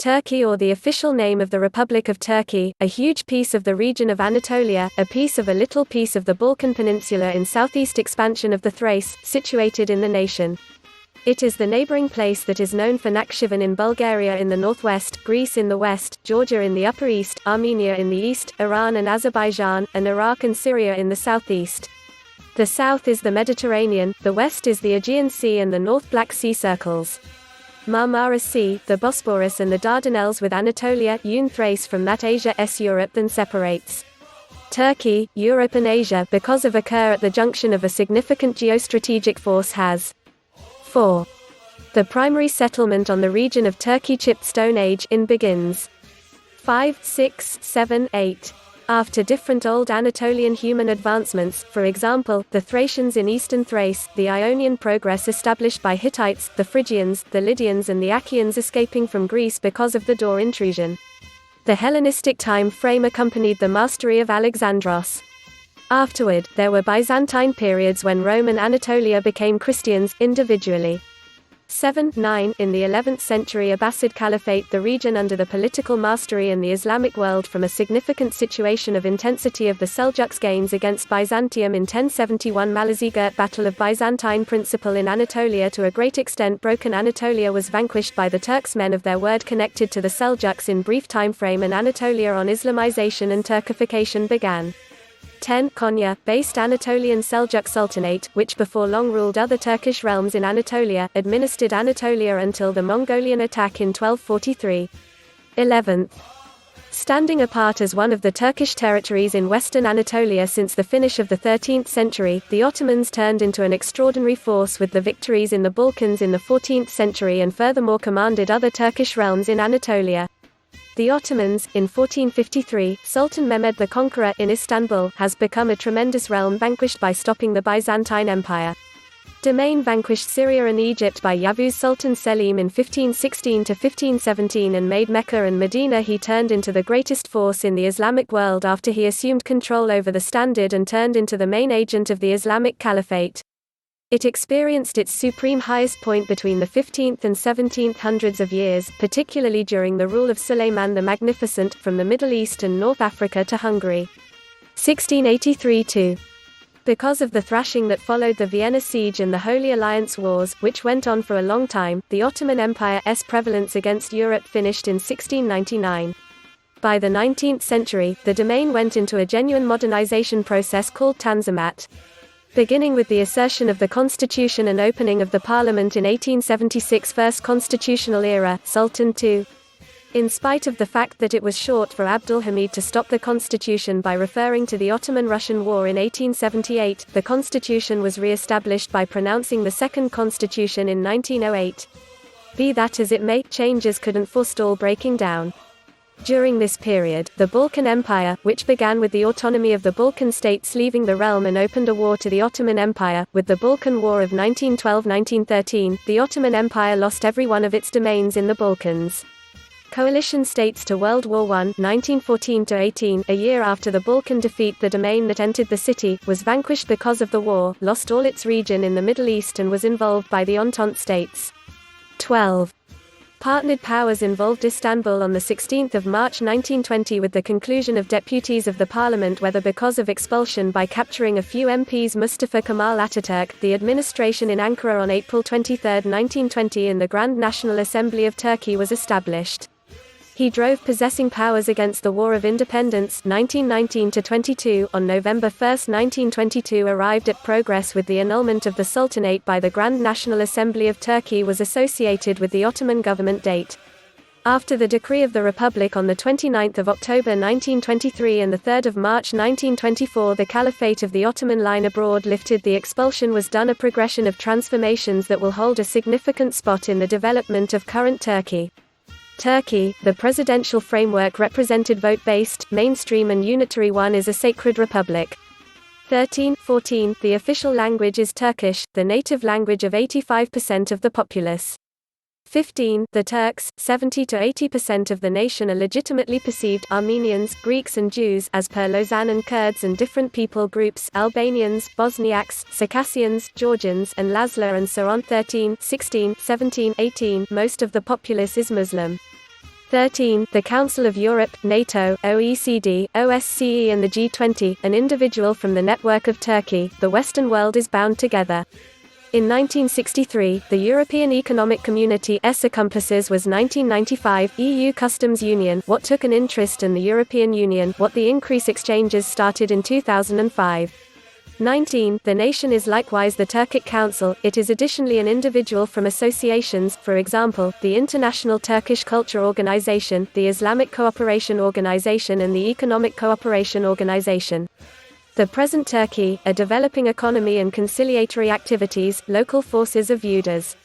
Turkey, or the official name of the Republic of Turkey, a huge piece of the region of Anatolia, a piece of a little piece of the Balkan Peninsula in southeast expansion of the Thrace, situated in the nation. It is the neighboring place that is known for Nakhchivan in Bulgaria in the northwest, Greece in the west, Georgia in the upper east, Armenia in the east, Iran and Azerbaijan, and Iraq and Syria in the southeast. The south is the Mediterranean, the west is the Aegean Sea and the North Black Sea circles. Marmara Sea, the Bosporus and the Dardanelles with Anatolia, Thrace from that Asia-s Europe then separates. Turkey, Europe and Asia because of occur at the junction of a significant geostrategic force has 4. The primary settlement on the region of Turkey-Chipped Stone Age in begins 5, 6, 7, 8. After different old Anatolian human advancements, for example, the Thracians in eastern Thrace, the Ionian progress established by Hittites, the Phrygians, the Lydians and the Achaeans escaping from Greece because of the Dor intrusion. The Hellenistic time frame accompanied the mastery of Alexandros. Afterward, there were Byzantine periods when Rome and Anatolia became Christians, individually. 7, 9. In the 11th century Abbasid Caliphate, the region under the political mastery in the Islamic world from a significant situation of intensity of the Seljuks gains against Byzantium in 1071 Malazgirt Battle of Byzantine Principle in Anatolia to a great extent broken. Anatolia was vanquished by the Turks, men of their word connected to the Seljuks in brief time frame, and Anatolia on Islamization and Turkification began. 10. Konya, based Anatolian Seljuk Sultanate, which before long ruled other Turkish realms in Anatolia, administered Anatolia until the Mongolian attack in 1243. 11th. Standing apart as one of the Turkish territories in western Anatolia since the finish of the 13th century, the Ottomans turned into an extraordinary force with the victories in the Balkans in the 14th century and furthermore commanded other Turkish realms in Anatolia. The Ottomans, in 1453, Sultan Mehmed the Conqueror in Istanbul, has become a tremendous realm vanquished by stopping the Byzantine Empire. Domain vanquished Syria and Egypt by Yavuz Sultan Selim in 1516–1517 and made Mecca and Medina. He turned into the greatest force in the Islamic world after he assumed control over the Standard and turned into the main agent of the Islamic Caliphate. It experienced its supreme highest point between the 15th and 17th hundreds of years, particularly during the rule of Suleiman the Magnificent, from the Middle East and North Africa to Hungary. 1683–2. Because of the thrashing that followed the Vienna Siege and the Holy Alliance Wars, which went on for a long time, the Ottoman Empire's prevalence against Europe finished in 1699. By the 19th century, the domain went into a genuine modernization process called Tanzimat. Beginning with the assertion of the constitution and opening of the parliament in 1876, first constitutional era, Sultan II. In spite of the fact that it was short for Abdul Hamid to stop the constitution by referring to the Ottoman-Russian War in 1878, the constitution was re-established by pronouncing the Second Constitution in 1908. Be that as it may, changes couldn't forestall breaking down. During this period, the Balkan Empire, which began with the autonomy of the Balkan states leaving the realm and opened a war to the Ottoman Empire, with the Balkan War of 1912–1913, the Ottoman Empire lost every one of its domains in the Balkans. Coalition states to World War I, 1914–18, a year after the Balkan defeat, the domain that entered the city, was vanquished because of the war, lost all its region in the Middle East and was involved by the Entente states. 12. Partnered powers involved Istanbul on 16 March 1920 with the conclusion of deputies of the parliament, whether because of expulsion by capturing a few MPs. Mustafa Kemal Ataturk, the administration in Ankara on April 23, 1920, and the Grand National Assembly of Turkey was established. He drove possessing powers against the War of Independence 1919–22. On November 1, 1922 arrived at progress with the annulment of the Sultanate by the Grand National Assembly of Turkey was associated with the Ottoman government date. After the decree of the Republic on 29 October 1923 and 3 March 1924, the Caliphate of the Ottoman line abroad lifted. The expulsion was done, a progression of transformations that will hold a significant spot in the development of current Turkey. Turkey, the presidential framework represented vote-based, mainstream and unitary. One is a sacred republic. 13, 14. The official language is Turkish, the native language of 85% of the populace. 15. The Turks, 70–80% of the nation, are legitimately perceived Armenians, Greeks and Jews as per Lausanne, and Kurds and different people groups Albanians, Bosniaks, Circassians, Georgians and Lazla and so on. 13, 16, 17, 18. Most of the populace is Muslim. 13. The Council of Europe, NATO, OECD, OSCE and the G20, an individual from the network of Turkey, the Western world is bound together. In 1963, the European Economic Community accomplices was 1995, EU Customs Union, what took an interest in the European Union, what the increase exchanges started in 2005. 19. The nation is likewise the Turkic Council, it is additionally an individual from associations, for example, the International Turkish Culture Organization, the Islamic Cooperation Organization and the Economic Cooperation Organization. The present Turkey, a developing economy and conciliatory activities, local forces are viewed as